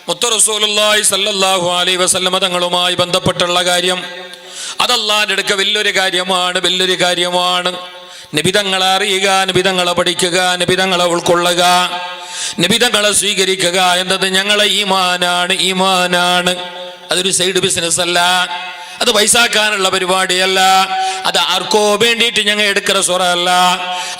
മുത്ത് റസൂലുള്ളാഹി സ്വല്ലല്ലാഹു അലൈഹി വസല്ലമ തങ്ങളുമായി ബന്ധപ്പെട്ടുള്ള കാര്യം അത് അല്ലാഹുവിന്റെ അടുക്ക വലിയൊരു കാര്യമാണ്. നബി തങ്ങളെ അറിയുക, നബി തങ്ങളെ പഠിക്കുക, നബി തങ്ങളെ ഉൾക്കൊള്ളുക, നബി തങ്ങളെ സ്വീകരിക്കുക എന്നത് ഞങ്ങളെ ഈമാനാണ്. അതൊരു സൈഡ് ബിസിനസ് അല്ല, അത് പൈസാക്കാനുള്ള പരിപാടിയല്ല, അത് ആർക്കോ വേണ്ടിയിട്ട് ഞങ്ങൾ എടുക്കുന്ന സ്വറല്ല,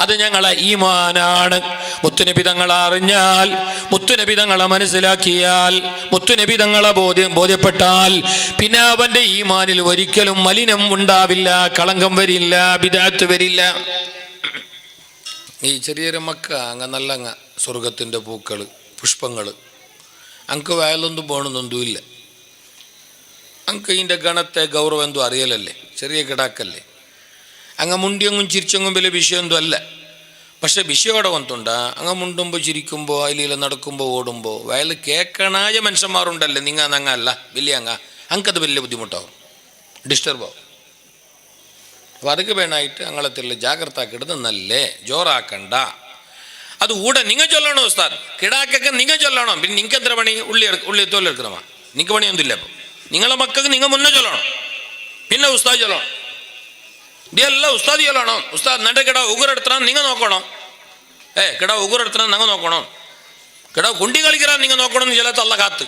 അത് ഞങ്ങളെ ഈമാനാണ്. മുത്തുനബി തങ്ങളെ അറിഞ്ഞാൽ, മുത്തുനബി തങ്ങളെ മനസ്സിലാക്കിയാൽ, മുത്തുനബി തങ്ങളെ ബോധ്യപ്പെട്ടാൽ പിന്നെ അവന്റെ ഈമാനിൽ ഒരിക്കലും മലിനം ഉണ്ടാവില്ല, കളങ്കം വരില്ല, ബിദഅത്ത് വരില്ല. ഈ ചെറിയൊരു മക്ക അങ്ങ് നല്ലങ്ങ സ്വർഗത്തിൻ്റെ പൂക്കൾ, പുഷ്പങ്ങൾ അങ്ക് വയലൊന്നും പോകണമെന്നൊന്നുമില്ല. അങ്ക് ഇതിൻ്റെ ഗണത്തെ ഗൗരവം എന്തോ അറിയലല്ലേ, ചെറിയ കിടാക്കല്ലേ, അങ്ങ് മുണ്ടിയങ്ങും ചിരിച്ചങ്ങും വലിയ വിഷയമൊന്നും അല്ല. പക്ഷെ വിഷയോടെ വന്നുണ്ടാ അങ്ങ് മുണ്ടുമ്പോൾ ചിരിക്കുമ്പോൾ അതിൽ നടക്കുമ്പോൾ ഓടുമ്പോൾ വയൽ കേൾക്കണായ മനുഷ്യന്മാരുണ്ടല്ലേ, അങ്ങല്ല വലിയ അങ്കത് വലിയ ബുദ്ധിമുട്ടാവും, ഡിസ്റ്റർബാവും. അപ്പോൾ അതൊക്കെ വേണമായിട്ട് അങ്ങളത്തിൽ ജാഗ്രത കിടുന്നല്ലേ, ജോറാക്കണ്ട. അത് കൂടെ നിങ്ങൾ ചൊല്ലണോ ഉസ്താദ്, കിടാക്കൊക്കെ നിങ്ങൾ ചൊല്ലണം. പിന്നെ നിങ്ങൾക്ക് എത്ര പണി, ഉള്ളി തോലെടുക്കണമാ, നിങ്ങൾക്ക് പണിയൊന്നുമില്ല. അപ്പോൾ നിങ്ങളെ മക്കൾക്ക് നിങ്ങൾ മുന്നേ ചൊല്ലണം, പിന്നെ ഉസ്താദ് ചൊല്ലണം. ഇതെല്ലാം ഉസ്താദ് ചൊല്ലണം. ഉസ്താദ് നന്റെ കിട ഉഗുരെടുത്തണം നിങ്ങൾ നോക്കണം, കിട ഉഗുരെടുത്തണം നിങ്ങൾ നോക്കണം, കിട കുണ്ടി കളിക്കാൻ നിങ്ങൾ നോക്കണം എന്ന് ചില തള്ള കാത്ത്.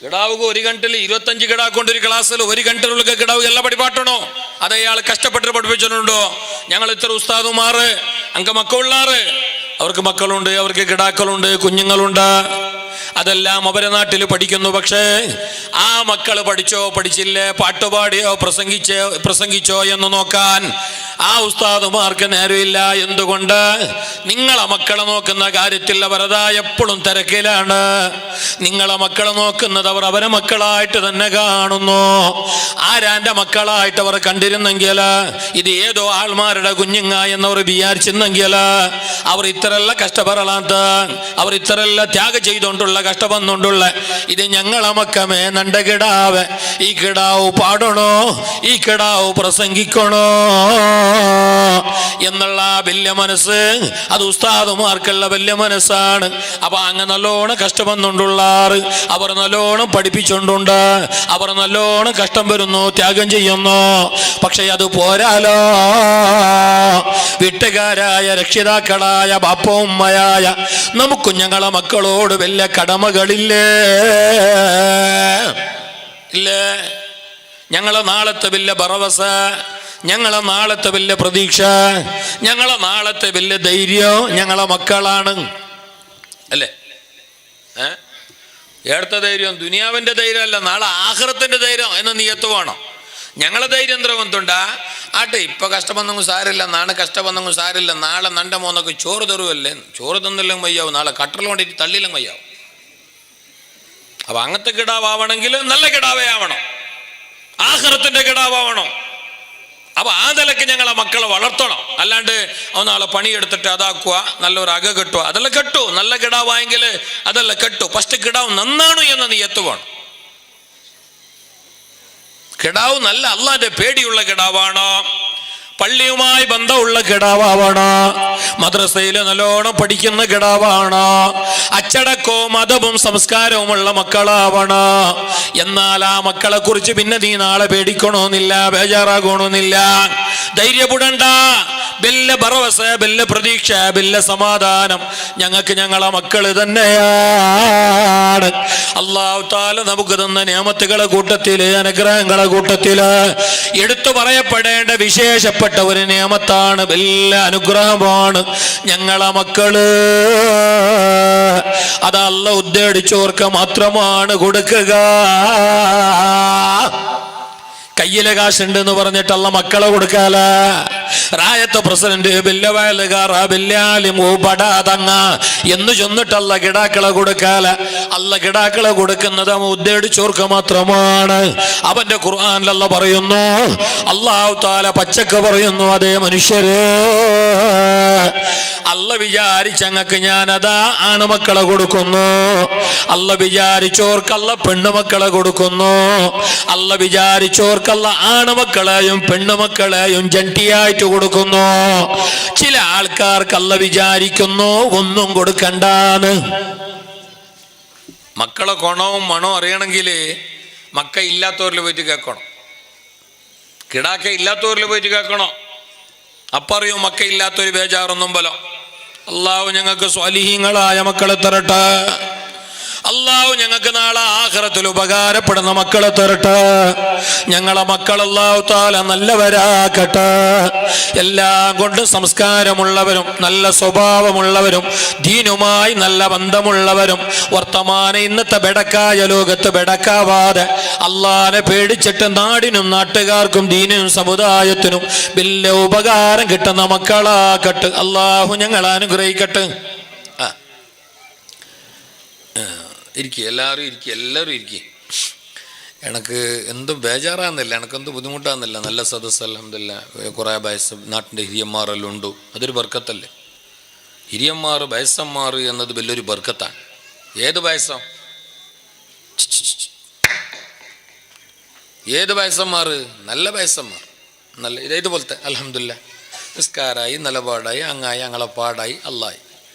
കിടാവുക ഒരു ഗണ്ടിൽ 25 കിടാക്കൊണ്ടൊരു ക്ലാസ്സിൽ ഒരു ഗണ്ടിലുള്ള കിടാവ് എല്ലാം പഠിപ്പാട്ടണോ? അത് അയാൾ കഷ്ടപ്പെട്ട് പഠിപ്പിച്ചിട്ടുണ്ടോ? ഞങ്ങൾ ഇത്ര ഉസ്താദുമാറ് അങ്ക മക്കളുള്ളാറ്, അവർക്ക് മക്കളുണ്ട്, അവർക്ക് കിടാക്കളുണ്ട്, കുഞ്ഞുങ്ങളുണ്ട്, അതെല്ലാം അവരെ നാട്ടിൽ പഠിക്കുന്നു. പക്ഷേ ആ മക്കൾ പഠിച്ചോ പഠിച്ചില്ലേ, പാട്ടുപാടിയോ പ്രസംഗിച്ചോ എന്ന് നോക്കാൻ ആ ഉസ്താദുമാർക്ക് നേരമില്ല. എന്തുകൊണ്ട്? നിങ്ങളെ മക്കളെ നോക്കുന്ന കാര്യത്തിൽ അവരതാ എപ്പോഴും തിരക്കിലാണ്. നിങ്ങളെ മക്കളെ നോക്കുന്നത് അവർ അവരെ മക്കളായിട്ട് തന്നെ കാണുന്നു. ആരാന്റെ മക്കളായിട്ട് അവർ കണ്ടിരുന്നെങ്കിൽ, ഇത് ഏതോ ആൾമാരുടെ കുഞ്ഞുങ്ങ എന്നവർ വിചാരിച്ചിരുന്നെങ്കിൽ അവർ ഇത്രല്ല കഷ്ടപ്പെടലാത്ത, അവർ ഇത്രല്ല ത്യാഗം ചെയ്തുകൊണ്ടുള്ള കഷ്ടപ്പെന്നുകൊണ്ടുള്ള ഇത് ഞങ്ങളെ മക്കമേ നണ്ട കിടാവ്. ഈ കിടാവ് പാടണോ, ഈ കിടാവ് പ്രസംഗിക്കണോ എന്നുള്ള വലിയ മനസ്സ് അത് ഉസ്താദുമാർക്കുള്ള വലിയ മനസ്സാണ്. അപ്പൊ അങ്ങ് നല്ലോണം കഷ്ടപ്പെന്നുകൊണ്ടുള്ളാറ്, അവർ നല്ലോണം പഠിപ്പിച്ചുകൊണ്ടുണ്ട്, അവർ നല്ലോണം കഷ്ടം വരുന്നു, ത്യാഗം ചെയ്യുന്നു. പക്ഷെ അത് പോരാലോ, വീട്ടുകാരായ രക്ഷിതാക്കളായ ബാപ്പ ഉമ്മയായ നമുക്ക് ഞങ്ങളെ മക്കളോട് വലിയ കടമകളില്ലേ? ഇല്ലേ? ഞങ്ങളെ നാളത്തെ വലിയ ബറവസ, ഞങ്ങളെ നാളത്തെ വലിയ പ്രതീക്ഷ, ഞങ്ങളെ നാളത്തെ വലിയ ധൈര്യം ഞങ്ങളെ മക്കളാണ്, അല്ലേ? ഏടത്തെ ധൈര്യം? ദുനിയാവിന്റെ ധൈര്യമല്ല, നാളെ ആഖിറത്തിന്റെ ധൈര്യം എന്ന നിയത്ത് വേണം. ഞങ്ങളെ ധൈര്യം എന്തോ കൊണ്ടുണ്ടാ ആട്ടെ, ഇപ്പൊ കഷ്ടമെന്നെങ്കിൽ സാരില്ല, നാളെ കഷ്ടമെന്നെങ്കിൽ സാരില്ല, നാളെ നണ്ട മോന്നൊക്കെ ചോറ് തരുമല്ലേ, ചോറ് തന്നില്ലെങ്കിൽ മയ്യാവും, നാളെ കട്ടറിൽ കൊണ്ടിട്ട് തള്ളിയില്ലെങ്കിൽ മയ്യാവും. അപ്പൊ അങ്ങനത്തെ കിടാവാവണമെങ്കിൽ നല്ല കിടാവേ ആവണം, ആഖിറത്തിന്റെ കിടാവണം. അപ്പൊ ആ നിലക്ക് ഞങ്ങളെ മക്കളെ വളർത്തണം. അല്ലാണ്ട് നാളെ പണിയെടുത്തിട്ട് അതാക്കുക, നല്ലൊരു അക കെട്ടുക, അതെല്ലാം കെട്ടു. നല്ല കിടാവായെങ്കിൽ അതെല്ലാം കെട്ടു. ഫസ്റ്റ് കിടാവ് നന്നാണു എന്ന നീയത്ത് വേണം. കിടാവ് നല്ല അള്ളാന്റെ പേടിയുള്ള കിടാവാണോ, പള്ളിയുമായി ബന്ധമുള്ള കിടാവാണോ, മദ്രസയിൽ നല്ലോണം പഠിക്കുന്ന കിടാവാണോ, അച്ചടക്കവും മതവും സംസ്കാരവുമുള്ള മക്കളാവണോ. എന്നാൽ ആ മക്കളെ കുറിച്ച് പിന്നെ നീ നാളെ പേടിക്കണമെന്നില്ല, ബേജാറാകണമെന്നില്ല, ധൈര്യപ്പെടണ്ട. ബെല്ല ബറവസ, ബെല്ല പ്രതീക്ഷ, ബെല്ല സമാധാനം ഞങ്ങൾക്ക് ഞങ്ങളെ മക്കള് തന്നെയാണ്. അല്ലാഹു തആല നമുക്ക് തന്ന നിഅമത്തുകളെ കൂട്ടത്തില്, അനുഗ്രഹങ്ങളെ കൂട്ടത്തില് എടുത്തു പറയപ്പെടേണ്ട വിശേഷപ്പെട്ട ഒരു നിയമത്താണ്, വലിയ അനുഗ്രഹമാണ് ഞങ്ങളെ മക്കള്. അത് അല്ലാഹു ഉദ്ദേശിച്ചവർക്ക് മാത്രമാണ് കൊടുക്കുക. കയ്യിലെ കാശുണ്ടെന്ന് പറഞ്ഞിട്ടല്ല മക്കളെ കൊടുക്കാല. റായത്തെ പ്രസിഡന്റ് ബില്ല വയലുകാർ ബില്ലാലിം പടാതങ്ങ എന്ന് ചൊന്നിട്ടല്ല കിടാക്കളെ കൊടുക്കാല. അല്ല കിടാക്കളെ കൊടുക്കുന്നത് ഉദ്ദേശിച്ചോർക്ക് മാത്രമാണ്. അവന്റെ ഖുർആനിലല്ല പറയുന്നു, അല്ലാഹു തആല പച്ചക്ക് പറയുന്നു, അതേ മനുഷ്യരേ അല്ല വിചാരിച്ചങ്ങക്ക് ഞാനതാ ആണുമക്കളെ കൊടുക്കുന്നു, അല്ല വിചാരിച്ചോർക്കല്ല പെണ്ണുമക്കളെ കൊടുക്കുന്നു, അല്ല വിചാരിച്ചോർക്കല്ല ആണുമക്കളെയും പെണ്ണുമക്കളെയും ജന്റിയായിട്ട് കൊടുക്കുന്നു. ചില ആൾക്കാർക്ക് അല്ല വിചാരിക്കുന്നു ഒന്നും കൊടുക്കണ്ടാന്ന്. മക്കളെ ഗുണവും മണവും അറിയണമെങ്കിൽ മക്ക ഇല്ലാത്തവരിൽ പോയിട്ട് കേൾക്കണം, കിടാക്ക ഇല്ലാത്തവരിൽ പോയിട്ട് കേൾക്കണം. അപ്പറിയും മക്ക ഇല്ലാത്തൊരു ബേജാറൊന്നും ബലം. അള്ളാഹു ഞങ്ങൾക്ക് സ്വാലിഹീങ്ങളായ മക്കളെ തരട്ടെ. അള്ളാഹു ഞങ്ങൾക്ക് നാളെ ആഖിറത്തിൽ ഉപകാരപ്പെടുന്ന മക്കളെ തരട്ടെ. ഞങ്ങളെ മക്കൾ അള്ളാഹു തആല നല്ലവരാക്കട്ടെ. എല്ലാം കൊണ്ട് സംസ്കാരമുള്ളവരും നല്ല സ്വഭാവമുള്ളവരും ദീനുമായി നല്ല ബന്ധമുള്ളവരും വർത്തമാന ഇന്നത്തെ ബെടക്കായ ലോകത്ത് ബെടക്കാവാതെ അള്ളാനെ പേടിച്ചിട്ട് നാടിനും നാട്ടുകാർക്കും ദീനിനും സമുദായത്തിനും വലിയ ഉപകാരം കിട്ടുന്ന മക്കളാക്കട്ടെ. അള്ളാഹു ഞങ്ങളെ അനുഗ്രഹിക്കട്ടെ. ഇരിക്കുക, എല്ലാവരും ഇരിക്കുക, എല്ലാവരും ഇരിക്കുക. എനക്ക് എന്തും ബേജാറാകുന്നില്ല, എനക്കെന്ത് ബുദ്ധിമുട്ടാകുന്നില്ല. നല്ല സദസ്സ് അൽഹംദുലില്ലാഹ്. കുറേ വയസ്സ് നാട്ടിൻ്റെ ഹിരിയന്മാരെല്ലാം ഉണ്ട്, അതൊരു ബർക്കത്തല്ലേ. ഹിരിയന്മാർ വയസ്സന്മാർ എന്നത് വലിയൊരു ബർക്കത്താണ്. ഏത് വയസ്സോ ഏത് വയസ്സന്മാർ? നല്ല വയസ്സന്മാർ, നല്ല ഇതേപോലത്തെ അൽഹംദുലില്ലാഹ് നിസ്കാരായി നിലപാടായി അങ്ങായി അങ്ങളപ്പാടായി അല്ലായി.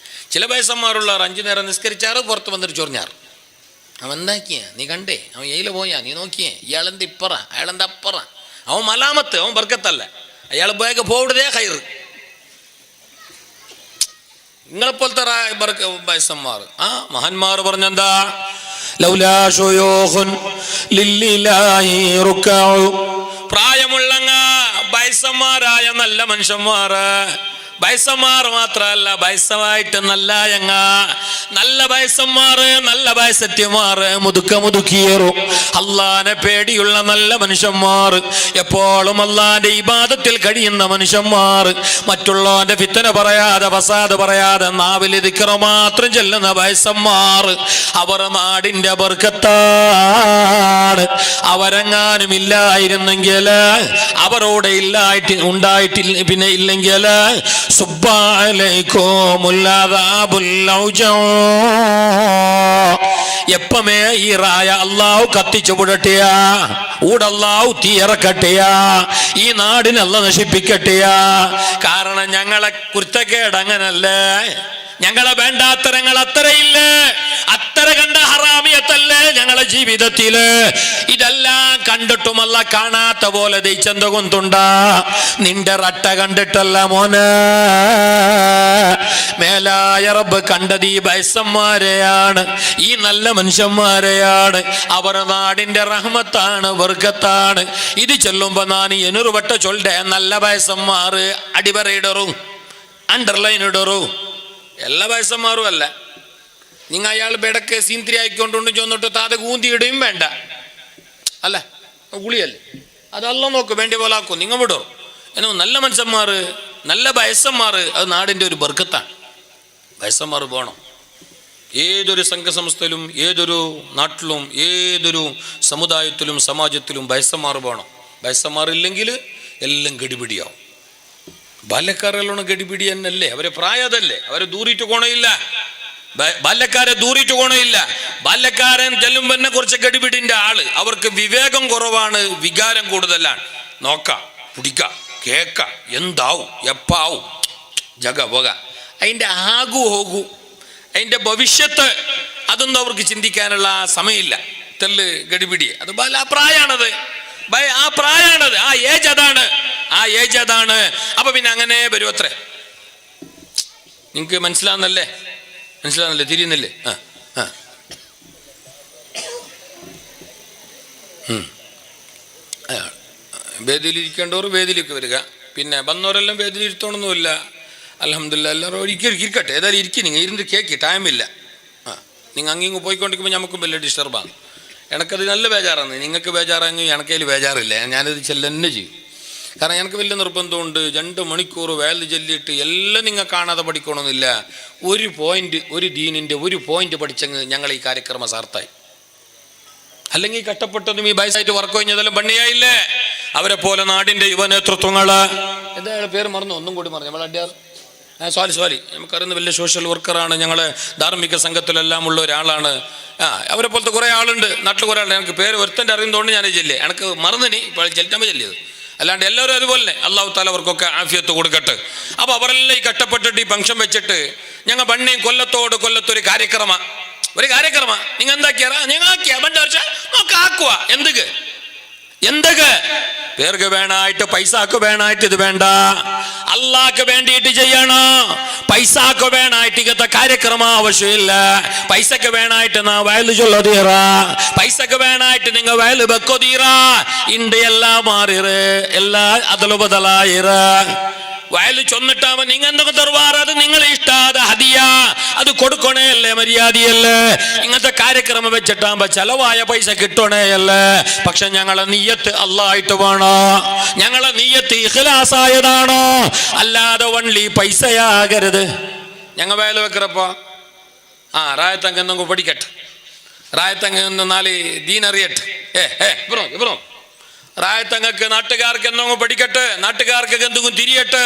ചില വയസ്സന്മാരുള്ളവർ 5 നേരം നിസ്കരിച്ചാറ് പുറത്ത് വന്നിട്ട് ചൊറിഞ്ഞാറ്. അവൻ എന്താക്കിയ നീ കണ്ടേ, അവൻ എയില് പോയാ നീ നോക്കിയേ, ഇയാളെന്ത് ഇപ്പറ അയാളെന്താ അപ്പറ, അവൻ മലാമത്ത്, അവൻ ബർക്കത്തല്ല, അയാൾ പോയൊക്കെ പോവിടതേ ഹൈറ്. നിങ്ങളെപ്പോലത്തെ വയസ്സന്മാർ ആ മഹാന്മാർ പറഞ്ഞെന്താ, ലൗലാ ശുയൂഖുൻ ലില്ലാഹി റുക്കഉ, പ്രായമുള്ളങ്ങ വയസ്സന്മാരായ നല്ല മനുഷ്യന്മാര്, വയസ്സന്മാർ മാത്രല്ല വയസ്സമായിട്ട് നല്ല വയസ്സന്മാറ് നല്ല വയസ്സത്യമാറ് മുതുക്കിയേറും അള്ളാനെ പേടിയുള്ള നല്ല മനുഷ്യന്മാർ, എപ്പോഴും അള്ളാന്റെ ഇബാദത്തിൽ കഴിയുന്ന മനുഷ്യന്മാർ, മറ്റുള്ളവന്റെ ഫിത്തന പറയാതെ ഫസാദ് പറയാതെ നാവിൽ ദിക്ർ മാത്രം ചെല്ലുന്ന വയസ്സന്മാർ, അവർ നാടിന്റെ ബർക്കത്താണ്. അവരെങ്ങാനും ഇല്ലായിരുന്നെങ്കിൽ, അവരോട് ഉണ്ടായിട്ടില്ല പിന്നെ ഇല്ലെങ്കിൽ എപ്പമേ ഈ റായ അള്ളാഹു കത്തിച്ചു പുഴട്ടിയ ഊടല്ലാഹു തീയറക്കട്ടിയ ഈ നാടിനല്ല നശിപ്പിക്കട്ടിയ. കാരണം ഞങ്ങളെ കുരുത്തക്കേട് അങ്ങനല്ലേ, ഞങ്ങളെ വേണ്ടാത്തരങ്ങൾ അത്രയില്ലേ, അത്ര കണ്ട ഹറാമിയത്തല്ലേ ഞങ്ങളെ ജീവിതത്തില്. ഇതെല്ലാം കണ്ടിട്ടുമല്ല കാണാത്ത പോലെ ദയിച്ചെന്തുകൊണ്ടുണ്ട, നിന്റെ റട്ട കണ്ടിട്ടല്ല മോനെ, മേലായ റബ്ബ് കണ്ടത് ഈ വയസ്സന്മാരെയാണ്, ഈ നല്ല മനുഷ്യന്മാരെയാണ്. അവർ നാടിന്റെ റഹ്മത്താണ്, ബർക്കത്താണ്. ഇത് ചൊല്ലുമ്പോ ഞാൻ എനുറുവട്ട ചൊല്ലേ, നല്ല വയസ്സന്മാര് അടിവരയിടറു അണ്ടർലൈൻ ഇടറു. എല്ലാ വയസ്സന്മാരും അല്ല. നിങ്ങൾ അയാൾ ബെടക്ക് സീന്തിരി ആയിക്കൊണ്ടുകൊണ്ട് ചെന്നിട്ട് താതെ കൂന്തിയിടുകയും വേണ്ട, അല്ല ഗുളിയല്ലേ, അതല്ല നോക്ക് വേണ്ടിയ പോലെ ആക്കും, നിങ്ങൾ വിടോ. എന്നോ നല്ല മനുഷ്യന്മാർ നല്ല വയസ്സന്മാർ അത് നാടിൻ്റെ ഒരു ബർക്കത്താണ്. വയസ്സന്മാർ വേണം. ഏതൊരു സംഘസംസ്ഥയിലും ഏതൊരു നാട്ടിലും ഏതൊരു സമുദായത്തിലും സമാജത്തിലും വയസ്സന്മാർ വേണം. വയസ്സന്മാരില്ലെങ്കിൽ എല്ലാം ഗടിപിടിയാവും. ബാല്യക്കാരെല്ലാം ഗടിപിടി തന്നെയല്ലേ, അവരെ പ്രായതല്ലേ, അവരെ ദൂരിട്ട് കോണയില്ല, ബാല്യക്കാരെ ദൂരിട്ട് കോണയില്ല. ബാല്യക്കാരൻ ചെല്ലുമ്പോൾ തന്നെ കുറച്ച് ഗടിപിടിന്റെ ആള്, അവർക്ക് വിവേകം കുറവാണ്, വികാരം കൂടുതലാണ്. നോക്കാം പിടിക്കാം കേക്ക എന്താവും എപ്പാവും ജഗ പോക, അതിൻ്റെ ആകു ഹോകു അതിൻ്റെ ഭവിഷ്യത്ത് അതൊന്നും അവർക്ക് ചിന്തിക്കാനുള്ള സമയമില്ല. തെല്ല് ഗടിപിടി അത് ആ പ്രായമാണത്, ആ പ്രായമാണത്, ആ ഏജ് അതാണ്, ആ ഏജ് അതാണ്. അപ്പൊ പിന്നെ അങ്ങനെ വരും അത്രേ. നിങ്ങക്ക് മനസ്സിലാവുന്നല്ലേ തിരിയുന്നില്ലേ? വേദിയിലിരിക്കേണ്ടവർ വേദിയിലേക്ക് വരിക. പിന്നെ വന്നവരെല്ലാം വേദിയിലിരുത്തോണമെന്നില്ല. അൽഹംദുലില്ലാഹ് എല്ലാവരും ഇരിക്കട്ടെ, ഏതായാലും ഇരിക്കും. നിങ്ങൾ ഇരുന്ന് കേക്ക് ടൈമില്ല. നിങ്ങൾ അങ്ങിങ്ങ് പോയിക്കൊണ്ടിരിക്കുമ്പോൾ നമുക്കും വലിയ ഡിസ്റ്റർബാണ്. എനിക്കത് നല്ല ബേജാറാണ്. നിങ്ങൾക്ക് ബേജാറാണെങ്കിൽ എനിക്കതിൽ ബേജാറില്ല. ഞാനത് ചെല്ലന്നെ ചെയ്യും. കാരണം എനിക്ക് വലിയ നിർബന്ധമുണ്ട്. 2 മണിക്കൂർ വേല ചൊല്ലിയിട്ട് എല്ലാം നിങ്ങൾ കാണാതെ പഠിക്കണമെന്നില്ല. ഒരു പോയിന്റ്, ഒരു ദീനിൻ്റെ ഒരു പോയിന്റ് പഠിച്ചെങ്കിൽ ഞങ്ങൾ ഈ കാര്യക്രമം സാർത്തായി. അല്ലെങ്കിൽ കഷ്ടപ്പെട്ടതും ഈ ബൈസായിട്ട് വർക്ക് കഴിഞ്ഞതെല്ലാം പണിയായില്ലേ. അവരെ പോലെ നാടിൻ്റെ യുവ നേതൃത്വങ്ങള് എന്താ പേര് മറന്നു, ഒന്നും കൂടി മറന്നു. നമ്മൾ അടിയാർ സോറി നമുക്കറിയുന്ന വലിയ സോഷ്യൽ വർക്കറാണ്. ഞങ്ങൾ ധാർമ്മിക സംഘത്തിലെല്ലാം ഉള്ള ഒരാളാണ്. അവരെ പോലത്തെ കുറേ ആളുണ്ട് നാട്ടിൽ, കുറേ ആളുണ്ട്. എനിക്ക് പേര് ഒരുത്തൻ്റെ അറിയുന്നതുകൊണ്ട് ഞാൻ ചെല്ലേ, എനിക്ക് മറന്നിനി ഇപ്പോൾ ചെലുറ്റാൻ ചെല്ലിയത്. അല്ലാണ്ട് എല്ലാവരും അതുപോലെ അള്ളാഹു താല അവർക്കൊക്കെ ആഫിയത്ത് കൊടുക്കട്ടെ. അപ്പോൾ അവരെല്ലാം ഈ കഷ്ടപ്പെട്ടിട്ട് ഈ ഫംഗ്ഷൻ വെച്ചിട്ട് ഞങ്ങൾ ബണ്ണയും കൊല്ലത്തൊരു കാര്യക്രമ നിങ്ങൾ എന്താക്കിയാറാ, നിങ്ങൾ ആക്കിയ ബണ്ട വർഷം നോക്ക ആക്കുക. എന്തൊക്കെ പേർക്ക് വേണായിട്ട് പൈസക്ക് വേണായിട്ട് ഇത് വേണ്ട, അള്ളാഹ്ക്ക് വേണ്ടിയിട്ട് ചെയ്യണോ. പൈസക്ക് വേണായിട്ട് ഇങ്ങനത്തെ കാര്യക്രമം ആവശ്യമില്ല. പൈസക്ക് വേണായിട്ട് നാ വയല് ചൊല്ലതീറ, പൈസക്ക് വേണായിട്ട് നിങ്ങൾ വയല് വെക്കൊതീറ. ഇണ്ട് എല്ലാം മാറിറ്, എല്ലാ അതില് ബദലായിറ. വയല് ചൊന്നിട്ടാവുമ്പോ നിങ്ങൾ എന്തൊക്കെ തരുവാറ്, അത് നിങ്ങളെ ഇഷ്ടാതെ ഹദിയ, അത് കൊടുക്കണേ അല്ലേ, മര്യാദയല്ലേ. ഇങ്ങനത്തെ കാര്യക്രമം വെച്ചിട്ടാകുമ്പോ ചെലവായ പൈസ കിട്ടണേ അല്ലേ. പക്ഷെ ഞങ്ങളെ നീയത്ത് അല്ലാഹ്വായിട്ട് വേണോ, ഞങ്ങളെ നീയത്ത് ഇഖ്ലാസായതാണോ, അല്ലാതെ വൺലി പൈസയാകരുത്. ഞങ്ങൾ വയല് വെക്കറപ്പോ റായത്തങ്ങ പഠിക്കട്ടെ, റായത്തങ്ങ 4 ദീനറിയട്ടെ. ഇബ്രോ റായത്തങ്ങൾക്ക് നാട്ടുകാർക്ക് എന്തെങ്കിലും പഠിക്കട്ടെ, നാട്ടുകാർക്ക് എന്തെങ്കിലും തിരിയട്ടെ,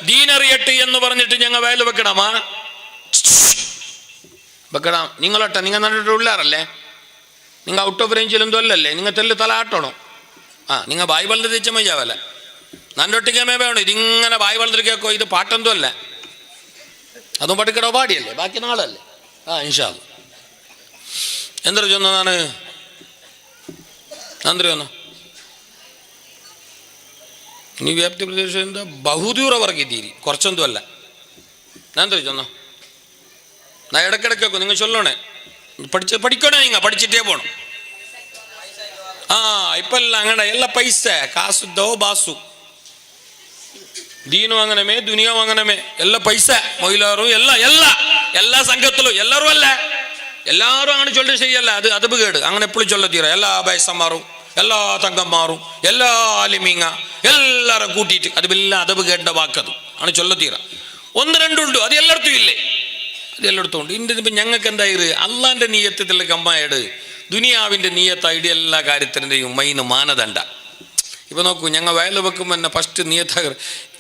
ദീനറിയട്ടെ എന്ന് പറഞ്ഞിട്ട് ഞങ്ങൾ വയൽ വെക്കണം. നിങ്ങളൊട്ടെ നിങ്ങൾ നട്ടിട്ട് ഉള്ളാറല്ലേ, നിങ്ങൾ ഔട്ട് ഓഫ് റേഞ്ചിൽ എന്തോ അല്ലല്ലേ, നിങ്ങൾ തെല്ല് തല ആട്ടണോ. നിങ്ങൾ ബായ് വളർന്ന് തിരിച്ച മയ്യാവല്ല, നന്നൊട്ടിക്കമേ വേണം. ഇതിങ്ങനെ ബായ് വളർന്ന് കേൾക്കോ, ഇത് പാട്ടെന്തോ അല്ല, അതും പഠിക്കടോ പാടിയല്ലേ, ബാക്കി നാളല്ലേ. ഇൻഷാ അല്ലാഹ്. എന്തൊരു ചൊന്നതാണ് നന്ദി വന്നോ. ನೀ ವ್ಯಾಪ್ತಿ ಪ್ರದೇಶದಿಂದ ಬಹುದೂರವರೆಗೆ ಇದ್ದೀರಿ, കുറച്ചൊന്നും അല്ല. ഞാൻ ചോദിച്ചോ, ഞാൻ ഇടയ്ക്കിടയ്ക്കൊക്കെ നിങ്ങൾ ചൊല്ലണേ, പഠിക്കണേ, നിങ്ങൾ പഠിച്ചിട്ടേ പോണം. ഇപ്പം എല്ലാം അങ്ങനെ, എല്ലാ പൈസ കാസുദ്ധോ ബാസു, ദീനും അങ്ങനമേ ദുനിയാവും അങ്ങനമേ, എല്ലാ പൈസ മൊയിലാറും എല്ലാ സംഘത്തിലും എല്ലാവരും അല്ല, എല്ലാവരും അങ്ങനെ ചൊല്ലിട്ട് ശരിയല്ല. അത് അതബ് കേട്. അങ്ങനെ എപ്പോഴും ചൊല്ലത്തീര എല്ലാ പൈസമാറും എല്ലാ തങ്കന്മാരും എല്ലാ ആലിമീങ്ങ എല്ലാവരും കൂട്ടിയിട്ട് അത് വലിയ അതബ് കേട്ട വാക്കത് ആണ് ചൊല്ലത്തീര. 1-2 ഉണ്ട്, അത് എല്ലായിടത്തും ഇല്ലേ, അത് എല്ലായിടത്തും ഉണ്ട്. ഇതിൻ്റെ ഇപ്പം ഞങ്ങൾക്ക് എന്തായത് അള്ളാൻ്റെ നീയത്തിലുള്ള കമ്മായിട്ട് ദുനിയാവിൻ്റെ നീയത്തായിട്ട് എല്ലാ കാര്യത്തിൻ്റെയും മൈന് മാനദണ്ഡ. ഇപ്പം നോക്കൂ, ഞങ്ങൾ വയൽ വെക്കുമ്പോൾ തന്നെ ഫസ്റ്റ് നീയത്താകർ,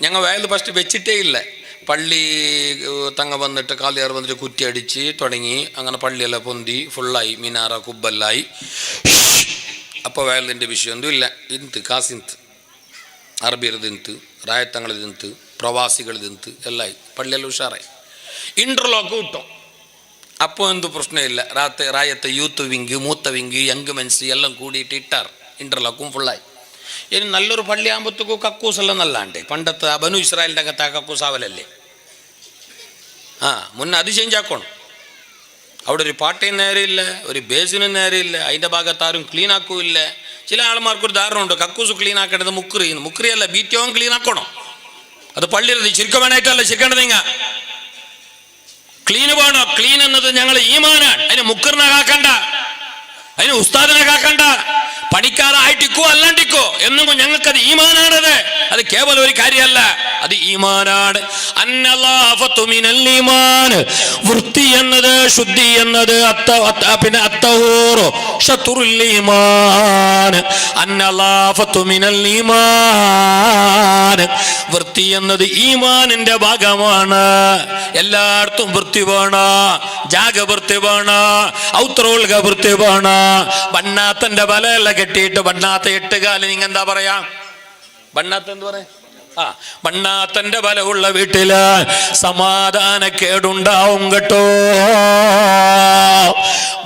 ഞങ്ങൾ വയൽ ഫസ്റ്റ് വെച്ചിട്ടേ ഇല്ല. പള്ളി തങ്ങ വന്നിട്ട് കാലിയാർ വന്നിട്ട് കുറ്റി അടിച്ച് തുടങ്ങി, അങ്ങനെ പള്ളിയെല്ലാം പൊന്തി ഫുള്ളായി, മിനാറ കുബ്ബല്ലായി. അപ്പോൾ വയലിൻ്റെ വിഷയം ഒന്നും ഇല്ല. ഇന്ത് കാസിന്ത് അറബിയർದಿಂತು ರಾಯತಂಗಳದಿಂತು ಪ್ರವಾಸಿಗಳದಿಂತು ಎಲ್ಲಾയി പള്ളിയെല്ലാം ഉഷാറായി. ಇಂಟರ್ಲಾಕ್ ಇಟ್ಟು അപ്പോൾ എന്ത് പ്രശ്നമില്ല. ರಾಯത്തെ യൂത്ത് വിങ് മൂത്ത വിങ് യങ് മെൻസ് എല്ലാം കൂടിയിട്ട് ഇട്ടാർ, ഇന്റർലോക്കും ഫുള്ളായി. ഇനി നല്ലൊരു പള്ളി ആകുമ്പോഴത്തേക്കും കക്കൂസെല്ലാം നല്ലാണ്ട് പണ്ടത്തെ ബനു ഇസ്രായേലിൻ്റെ അകത്ത് ആ കക്കൂസാവലല്ലേ. മുന്നേ അത് ചേഞ്ച് ആക്കണം. അവിടെ ഒരു പാട്ടയും നേരെയില്ല, ഒരു ബേസിനും നേരെയില്ല, അതിൻ്റെ ഭാഗത്ത് ആരും ക്ലീൻ ആക്കൂല്ല. ചില ആൾമാർക്കൊരു ധാരണമുണ്ട്, കക്കൂസ് ക്ലീൻ ആക്കേണ്ടത് മുക്രിയല്ല, ബീറ്റോവും ക്ലീൻ ആക്കണം. അത് പള്ളിയിൽ ശരിക്കും വേണമായിട്ടല്ല ശരിക്കേണ്ടത്. നിങ്ങൾ ക്ലീൻ വേണോ? ക്ലീൻ എന്നത് ഞങ്ങൾ ഈമാനാണ്. അതിന് മുക്കറിനെ കാക്കണ്ട, അതിന് ഉസ്താദിനെ കാക്കണ്ട, പണിക്കാരായിട്ടിക്കോ അല്ലാണ്ടിക്കോ എന്നും ഞങ്ങൾക്കത് ഈമാനാണത്. അത് കേവലം ഒരു കാര്യമല്ല, അത് ഈമാനാണ്. വൃത്തി എന്നത്, ശുദ്ധി എന്നത്, പിന്നെ അത്തഹൂറു ശത്രുൽ ഈമാൻ. അന്നലാഫത്തു മിനൽ ഈമാൻ, വൃത്തി എന്നത് ഈമാനിന്റെ ഭാഗമാണ്. എല്ലായിടത്തും വൃത്തി വേണോ, ജാഗവൃത്തി വേണോ, ഔത്രോൾക വൃത്തി വേണോ. ബണ്ണാത്തന്റെ വലയെല്ലാം കെട്ടിയിട്ട് ബണ്ണാത്ത 8 കാലം നിങ്ങൾ എന്താ പറയാ, ബണ്ണാത്ത എന്ത് പറയാ? ബണ്ണാത്തന്റെ വല ഉള്ള വീട്ടില് സമാധാനക്കേടുണ്ടാവും കേട്ടോ.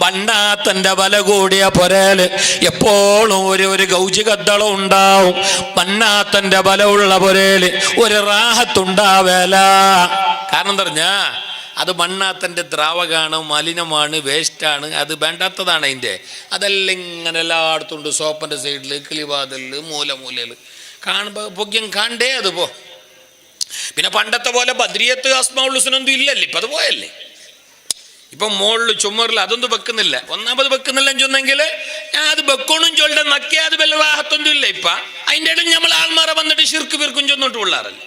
ബണ്ണാത്തന്റെ വല കൂടിയ പൊരേല് എപ്പോഴും ഒരു ഗൗജി കദ്ദളം ഉണ്ടാവും. ബണ്ണാത്തന്റെ വല ഉള്ള പൊരേല് ഒരു റാഹത്തുണ്ടാവേല. കാരണം എന്താ പറഞ്ഞാ, അത് മണ്ണാത്തൻ്റെ ദ്രാവകമാണ്, മലിനമാണ്, വേസ്റ്റാണ്, അത് വേണ്ടാത്തതാണ്. അതിൻ്റെ അതെല്ലാം ഇങ്ങനെ എല്ലായിടത്തും ഉണ്ട്. സോപ്പൻ്റെ സൈഡിൽ, കിളിവാതിൽ, മൂലയിൽ കാണുമ്പോൾ പൊഗ്യം കണ്ടേ അത് പോ. പിന്നെ പണ്ടത്തെ പോലെ ബദ്രിയത്ത് അസ്മാഉൽ ഹുസ്നൊന്നും ഇല്ലല്ലേ, ഇപ്പം അത് പോയല്ലേ. ഇപ്പം മുകളിൽ ചുമറിൽ അതൊന്നും വെക്കുന്നില്ല. ഒന്നാമത് വെക്കുന്നില്ല ചൊന്നെങ്കിൽ ഞാൻ അത് വെക്കണും ചൊല്ലെ നക്കിയാൽ അത് വല്ല റാഹത്തൊന്നും ഇല്ല. ഇപ്പം അതിൻ്റെ ഇടയിൽ നമ്മൾ ആൾമാരെ വന്നിട്ട് ഷിർക്ക് പിർക്കും ചൊന്നിട്ട് പിള്ളാറല്ലേ.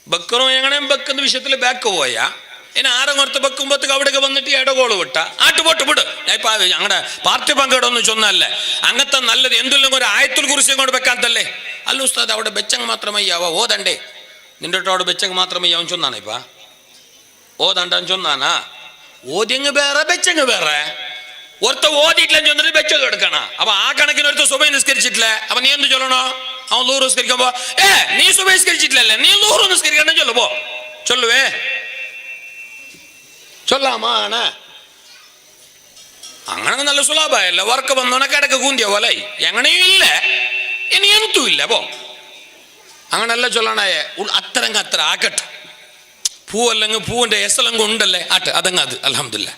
ബക്കറോ എങ്ങനെ ബക്കുന്ന വിഷയത്തിൽ ബാക്ക് പോയാ ഇനി ആരും കൊടുത്ത് വെക്കുമ്പോഴത്തേക്ക് അവിടേക്ക് വന്നിട്ട് ഇടകോള് വിട്ട ആട്ടുപോട്ട് വിട്. ഞാൻ ഇപ്പം ഞങ്ങളുടെ പാർട്ടി പങ്കിടൊന്നും ചൊന്നല്ലേ, അങ്ങനത്തെ നല്ലത് എന്തെല്ലാം ഒരു ആയത്തിൽ കുറിച്ചും കൊണ്ട് വെക്കാത്തല്ലേ. അല്ല ഉസ്താദ് അവിടെ ബെച്ചങ്ങ് മാത്രമയ്യാവോ ഓതണ്ടേ, നിന്റെ അവിടെ ബെച്ചങ്ങ് മാത്രമയ്യാവൻ ചൊന്നാണ് ഇപ്പ ഓതണ്ടാൻ ചൊന്നാനാ. ഓതിയങ്ങ് വേറെ ബെച്ചങ്ങ് വേറെ. ഒരുത്ത ഓതിയിട്ടില്ല ചൊന്നിട്ട് ബെച്ചങ്ങ് എടുക്കണ. അപ്പൊ ആ കണക്കിന് ഒരുത്ത സുബൈ നിസ്കരിച്ചിട്ടില്ല, അപ്പൊ നീ എന്ത് ചൊല്ലണോ? അവൻ 100 നിസ്കരിക്കുമ്പോ നീ സുബൈ നിസ്കരിച്ചിട്ടില്ലല്ലേ, നീ 100 നിസ്കരിക്കണം ചൊല്ലുപോ. ചൊല്ലുവേ ചൊല്ലാമാണ്. അങ്ങനെ നല്ല സുലാഭയല്ല. വർക്ക് വന്നോണക്കെ ഇടക്ക് കൂന്തിയ പോലെ എങ്ങനെയും ഇല്ല, ഇനി എന്തും ഇല്ല പോ. അങ്ങനല്ല ചൊല്ലണേ. അത്രങ്ങ് അത്ര ആക്കട്ടെ. പൂവല്ലെങ്കിൽ പൂവിന്റെ എസലങ്ങ് ഉണ്ടല്ലേ ആട്ട് അതങ്ങ് അത് അൽഹംദുലില്ലാ.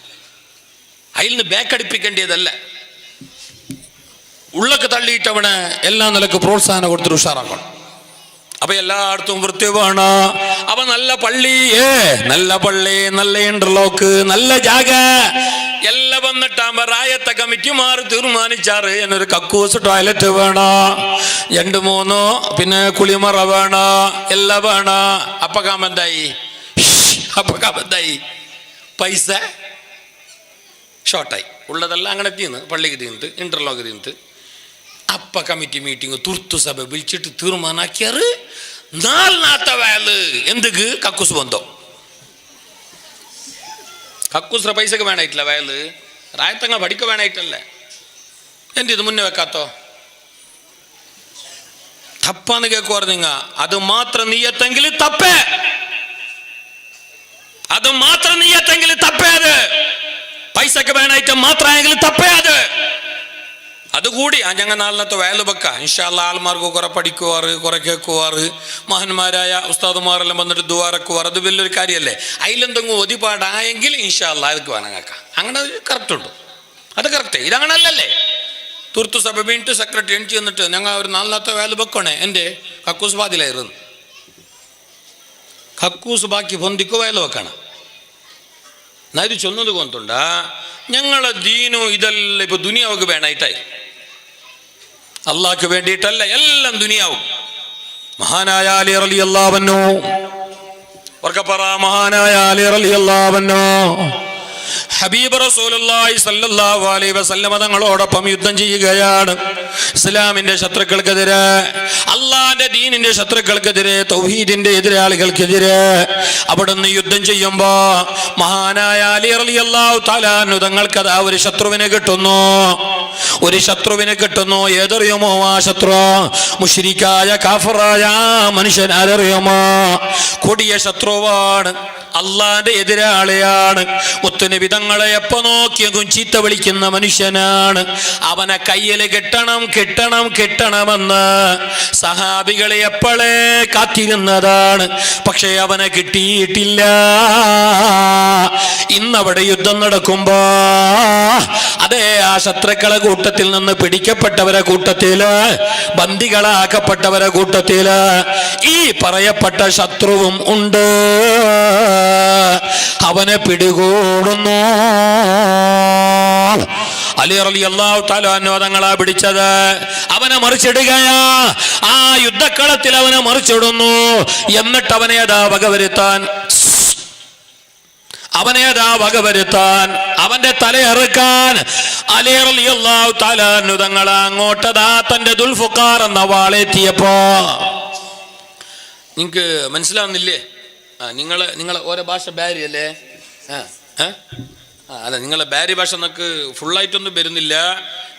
അതിൽ നിന്ന് ബാക്കടിപ്പിക്കേണ്ടതല്ല. ഉള്ളൊക്കെ തള്ളിയിട്ടവന് എല്ലാ നിലക്ക് പ്രോത്സാഹനം കൊടുത്തിട്ട് ഉഷാറാക്കണം. അപ്പൊ എല്ലായിടത്തും വൃത്തി വേണം. അപ്പൊ നല്ല പള്ളി, നല്ല പള്ളി, നല്ല ഇന്റർലോക്ക്, നല്ല ജാഗ എല്ലാം വന്നിട്ടാകുമ്പോ റായത്തെ കമ്മിറ്റിമാർ തീരുമാനിച്ചാറ് എന്നൊരു കക്കൂസ് ടോയ്ലറ്റ് വേണോ, 2-3 പിന്നെ കുളിമറ വേണോ, എല്ലാം വേണോ. അപ്പക്കാമെന്തായി പൈസ ഷോർട്ടായി. ഉള്ളതെല്ലാം അങ്ങനെ തീർന്ന് പള്ളിക്ക് തീർന്നിട്ട് ഇന്റർലോക്ക് തീർന്നിട്ട് അപ്പ കമ്മിറ്റി മീറ്റിംഗ് തുർത്തു സഭ വിളിച്ചിട്ട് തീരുമാനാക്കിയാറ് 4 വയല് എന്തൊക്കെ കക്കൂസ് ബന്ധം. കക്കൂസിന്റെ പൈസക്ക് വേണായിട്ടില്ല വയല്, റായത്തങ്ങ പഠിക്ക വേണായിട്ടല്ലേ. എന്ത് ഇത് മുന്നേ വെക്കാത്തോ തപ്പാന്ന് കേൾക്കുവാറ് നിങ്ങ. അത് മാത്രം നീയത്തെങ്കിൽ തപ്പേ, അത് മാത്രം നീയത്തെങ്കിൽ തപ്പേ. അത് പൈസക്ക് വേണായിട്ട് മാത്രമായെങ്കിൽ തപ്പേ. അതുകൂടി ഞങ്ങൾ നാളത്തെ വയല് വെക്കാം ഇൻഷാ അല്ലാഹ്. ആൾമാർക്ക് കുറെ പഠിക്കുവാറ്, കുറെ കേൾക്കുവാറ്, മഹാന്മാരായ ഉസ്താദുമാരെല്ലാം വന്നിട്ട് ദുആറക്കുവാറ്. അത് വലിയൊരു കാര്യമല്ലേ. അതിലെന്തെങ്കിലും ഒതിപാടായെങ്കിൽ ഇൻഷാ അല്ലാഹ് അതൊക്കെ വേണം കേൾക്കാം. അങ്ങനെ കറക്റ്റ് ഉണ്ട്, അത് കറക്റ്റ്. ഇതങ്ങനല്ലേ. തുർത്തു സഭ വീണിട്ട് സെക്രട്ടറി എണിച്ച് ചെന്നിട്ട് ഞങ്ങൾ ഒരു 4 വയല് വെക്കണേ, എൻ്റെ കക്കൂസ് ബാധിലായിരുന്നു. കക്കൂസ് ബാക്കി പൊന്തിക്കോ വയല് വെക്കണം. എന്നാ ഇത് ചൊന്നത് കൊണ്ടുണ്ട ഞങ്ങളെ ദീനു ഇതെല്ലാം ഇപ്പൊ ദുനിയാവുക്ക് വേണായിട്ടായി, അള്ളാഹ്ക്ക് വേണ്ടിയിട്ടല്ല. എല്ലാം ദുനിയാവും. മഹാനായ അലി റളിയല്ലാഹു അൻഹു വർക്കപ്പറ, മഹാനായ അലി റളിയല്ലാഹു അൻഹു ഹബീബ് റസൂലുള്ളാഹി സ്വല്ലല്ലാഹു അലൈഹി വസല്ലം തങ്ങളോടൊപ്പം യുദ്ധം ചെയ്യുകയാണ്. ഇസ്ലാമിന്റെ ശത്രുക്കൾക്കെതിരെ, അള്ളാന്റെ ദീനിന്റെ ശത്രുക്കൾക്കെതിരെ, തൗഹീദിന്റെ എതിരാളികൾക്കെതിരെ അവിടുന്ന് യുദ്ധം ചെയ്യുമ്പോ മഹാനായ അലി റളിയല്ലാഹു തആല അൻഹു തങ്ങൾക്കതാ ഒരു ശത്രുവിനെ കിട്ടുന്നു. ഒരു ശത്രുവിനെ കിട്ടുന്നു. ഏതറിയുമോ ആ ശത്രു? മുശ്രിക്കായ കാഫിറായ മനുഷ്യൻ. ആരറിയുമോ? കൊടിയ ശത്രുവാണ്, അള്ളാന്റെ എതിരാളിയാണ്. മുത്തുനബി തങ്ങളെ എപ്പോ നോക്കിയും ചീത്ത വിളിക്കുന്ന മനുഷ്യനാണ്. അവനെ കയ്യിൽ കെട്ടണം കെട്ടണം കെട്ടണമെന്ന് സഹാബികളെ എപ്പോഴേ കാത്തിരുന്നതാണ്. പക്ഷെ അവനെ കിട്ടിയിട്ടില്ല. ഇന്നവിടെ യുദ്ധം നടക്കുമ്പോ അതേ ആ ശത്രുക്കളെ കൂട്ടത്തിൽ നിന്ന് പിടിക്കപ്പെട്ടവരെ കൂട്ടത്തില്, ബന്ദികളാക്കപ്പെട്ടവരെ കൂട്ടത്തില് ഈ പറയപ്പെട്ട ശത്രുവും ഉണ്ട്. അവനെ പിടികൂടുന്നു. അലി റളിയല്ലാഹു തആല അൻഹു തങ്ങളാ പിടിച്ചത്. അവനെ മറിച്ചിടുകയാ. ആ യുദ്ധക്കളത്തിൽ അവനെ മറിച്ചിടുന്നു. എന്നിട്ട് അവനെ അതാ വകവരുത്താൻ, അവന്റെ തലയെറുക്കാൻ അലി റളിയല്ലാഹു തആല അൻഹു തങ്ങൾ അങ്ങോട്ടതാ തന്റെ ദുൽഫുഖാർ എന്ന വാളെത്തിയപ്പോ, നിങ്ങക്ക് മനസ്സിലാവുന്നില്ലേ? നിങ്ങളെ ഓരോ ഭാഷ ബാരി അല്ലേ? അതെ, നിങ്ങളെ ബാരി ഭാഷ നമുക്ക് ഫുള്ളായിട്ടൊന്നും വരുന്നില്ല,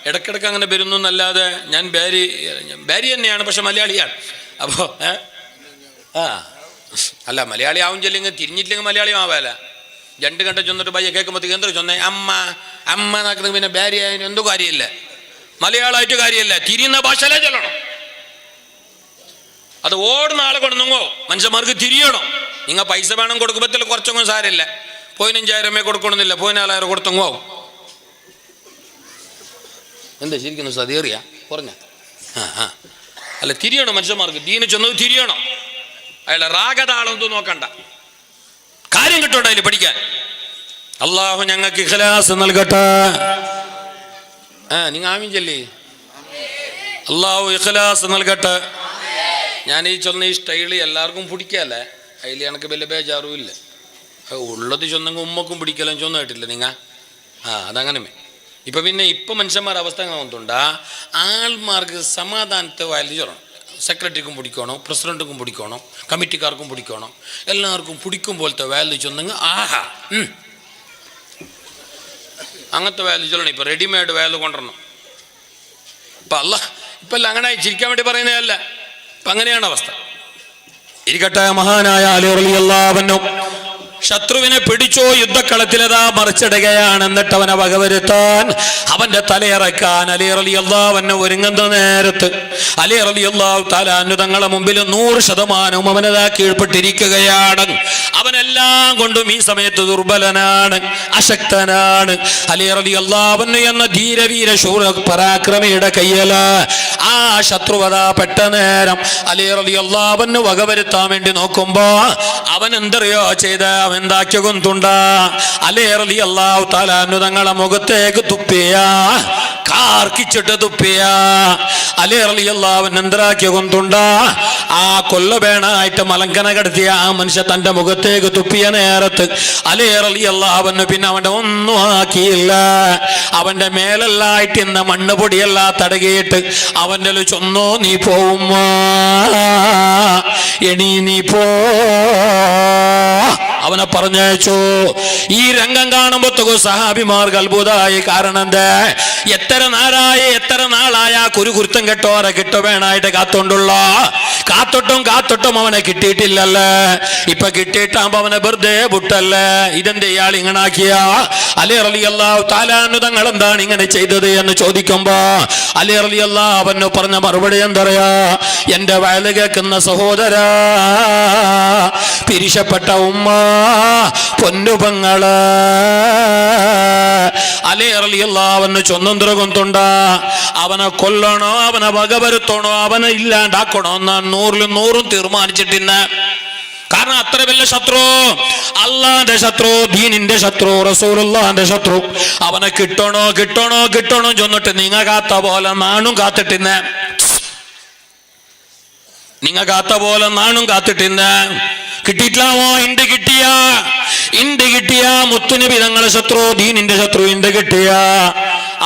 ഇടയ്ക്കിടയ്ക്ക് അങ്ങനെ വരുന്നു എന്നല്ലാതെ. ഞാൻ ബാരി തന്നെയാണ്, പക്ഷെ മലയാളിയാണ്. അപ്പോൾ അല്ല, മലയാളി ആവും ചെല്ലെങ്കിൽ തിരിഞ്ഞിട്ടില്ലെങ്കിൽ മലയാളി ആവാല. 2 ഗಂಟೆ ചൊന്നിട്ട് പയ്യ കേൾക്കുമ്പോഴത്തേക്ക് എന്താ ചൊന്നേ അമ്മ അമ്മ എന്നാക്കുന്നത്. പിന്നെ ബാരി ആയതിന് എന്തോ കാര്യമില്ല, മലയാളമായിട്ട് കാര്യമില്ല. തിരിയുന്ന ഭാഷയിലേ ചൊല്ലണം. അത് ഓടുന്ന ആളെ കൊണ്ടുങ്ങോ മനുഷ്യന്മാർക്ക് തിരിയണം. നിങ്ങൾ പൈസ വേണം കൊടുക്കുമ്പോൾ കുറച്ചൊന്നും സാരമില്ല. 15,000 കൊടുക്കണമെന്നില്ല, 14,000 കൊടുത്തങ്ങോ. എന്താ ശരിക്കും സതേറിയ പറഞ്ഞ അല്ല, തിരിയണം മനുഷ്യന്മാർക്ക്. ദീന് ചെന്നത് തിരിയണം. അയാളെ രാഗതാളൊന്നും നോക്കണ്ട, കാര്യം കിട്ടോട്ടെ അതിൽ പഠിക്കാൻ. അള്ളാഹു ഞങ്ങൾക്ക് ഇഖ്ലാസ് നൽകട്ടെ. നിങ്ങൾ ആമീൻ ചൊല്ലി. അള്ളാഹു ഇഖ്ലാസ് നൽകട്ടെ. ഞാൻ ഈ ചൊന്ന ഈ സ്റ്റൈല് എല്ലാവർക്കും പിടിക്കാല്ലേ, അതിൽ എനിക്ക് വലിയ ബേജാറും ഇല്ല. ഉള്ളത് ചൊന്നെങ്കിൽ ഉമ്മക്കും പിടിക്കലും ചൊന്നു കേട്ടില്ല നിങ്ങൾ. അതങ്ങനെ. ഇപ്പം മനുഷ്യന്മാരുടെ അവസ്ഥ തോന്നുന്നുണ്ടാ, ആൾമാർക്ക് സമാധാനത്തെ വായിൽ ചൊല്ലണം. സെക്രട്ടറിക്കും പിടിക്കണോ, പ്രസിഡന്റിനും പിടിക്കണോ, കമ്മിറ്റിക്കാർക്കും പിടിക്കണോ, എല്ലാവർക്കും പിടിക്കും പോലത്തെ വാല്യൂ ചൊന്നെങ്കിൽ ആഹാ അങ്ങനത്തെ വാല്യൂ ചൊല്ലണം. ഇപ്പം റെഡിമെയ്ഡ് വാല്യൂ കൊണ്ടുവരണം. ഇപ്പം അങ്ങനെ ചിരിക്കാൻ വേണ്ടി പറയുന്നതല്ല, ഇപ്പം അങ്ങനെയാണ് അവസ്ഥ. ഇരിക്കട്ടെ. മഹാനായ അലി റളിയല്ലാഹു അൻഹു ശത്രുവിനെ പിടിച്ചോ, യുദ്ധക്കളത്തിലതാ മറിച്ചിടുകയാണ്. എന്നിട്ട് അവനെ വകവരുത്താൻ, അവന്റെ തലയിറക്കാൻ അലി റളിയല്ലാഹു അൻഹു ഒരുങ്ങുന്ന നേരത്ത് അലി റളിയല്ലാഹു തആല അൻഹു തങ്ങളുടെ മുമ്പിൽ 100% അവനതാ കീഴ്പ്പെട്ടിരിക്കുകയാണ്. അവനെല്ലാം കൊണ്ടും ഈ സമയത്ത് ദുർബലനാണ്, അശക്തനാണ്. അലി റളിയല്ലാഹു അൻഹു എന്ന ധീരവീര ശൂര പരാക്രമിയുടെ കയ്യില ആ ശത്രുവത പെട്ട നേരം അലി റളിയല്ലാഹു അൻഹു വകവരുത്താൻ വേണ്ടി നോക്കുമ്പോ അവൻ എന്തറിയോ ചെയ്ത, അവൻ എന്താക്കിയ കൊന്തുണ്ട, അലി റളിയല്ലാഹു തആല അൻഹു തങ്ങളുടെ മുഖത്തേക്ക് തുപ്പിയ, കാർക്കിച്ചിട്ട് തുപ്പിയ. അലി റളിയല്ലാഹു അൻഹു എന്തരാക്കിയ കൊന്തുണ്ട, ആ കൊല്ലവേണായിട്ട് മലങ്കന കടത്തിയ ആ മനുഷ്യ തന്റെ മുഖത്തേക്ക് തുപ്പിയ നേരത്ത് അലി റളിയല്ലാഹു അൻഹു പിന്നെ അവന്റെ ഒന്നും ആക്കിയില്ല. അവന്റെ മേലെല്ലായിട്ട് ഇന്ന് മണ്ണ് പൊടിയെല്ലാം തടകിയിട്ട് അവന്റെ ചൊന്നോ, നീ പോവുമ്മ, എണീ നീ പോ, അവനെ പറഞ്ഞയച്ചു. ഈ രംഗം കാണുമ്പോഴത്തേക്ക് സഹാബിമാർക്ക് അത്ഭുതമായി. കാരണം എന്താ, എത്ര നാളായ കുരുകുരുത്തം കെട്ടോറെ കിട്ടുവേണായിട്ട് കാത്തൊട്ടും അവനെ കിട്ടിയിട്ടില്ലല്ലേ. ഇപ്പൊ കിട്ടിയിട്ടാകുമ്പോ അവനെ വെറുതെ വിട്ടല്ലേ. ഇതെന്ത് ഇയാൾ ഇങ്ങനാക്കിയ? അലി റളിയല്ലാഹു തആല അൻഹു തങ്ങൾ എന്താണ് ഇങ്ങനെ ചെയ്തത് എന്ന് ചോദിക്കുമ്പോ അലി റളിയല്ലാഹു അൻഹു പറഞ്ഞ മറുപടി എന്തറിയാ, എന്റെ വയല് കേൾക്കുന്ന സഹോദരാ, പിരിശപ്പെട്ട ഉമ്മ, പൊന്നുപങ്ങള്, അലി റളിയല്ലാഹു അൻഹു ചൊന്നൊന്തര കൊന്തുണ്ട, അവനെ കൊല്ലണോ, അവനെ വകവരുത്തണോ, അവനെ ഇല്ലാണ്ടാക്കണോ എന്നാണ് 100 തീരുമാനിച്ചിട്ടില്ല. കാരണം അത്ര വലിയ ശത്രു, അള്ളാന്റെ ശത്രു, ദീനിന്റെ ശത്രു, റസൂലുള്ളാന്റെ ശത്രു. അവനെ കിട്ടണോ ചൊന്നിട്ട് നിങ്ങ കാത്ത പോലെ നാണും കാത്തിട്ടിന്ന, നിങ്ങ കാത്ത പോലെ നാണും കാത്തിട്ടിന്ന. കിട്ടിയിട്ടില്ലാമോ? ഇണ്ട് കിട്ടിയ മുത്തുനബി തങ്ങളെ ശത്രു, ദീനിന്റെ ശത്രു ഇണ്ട് കിട്ടിയ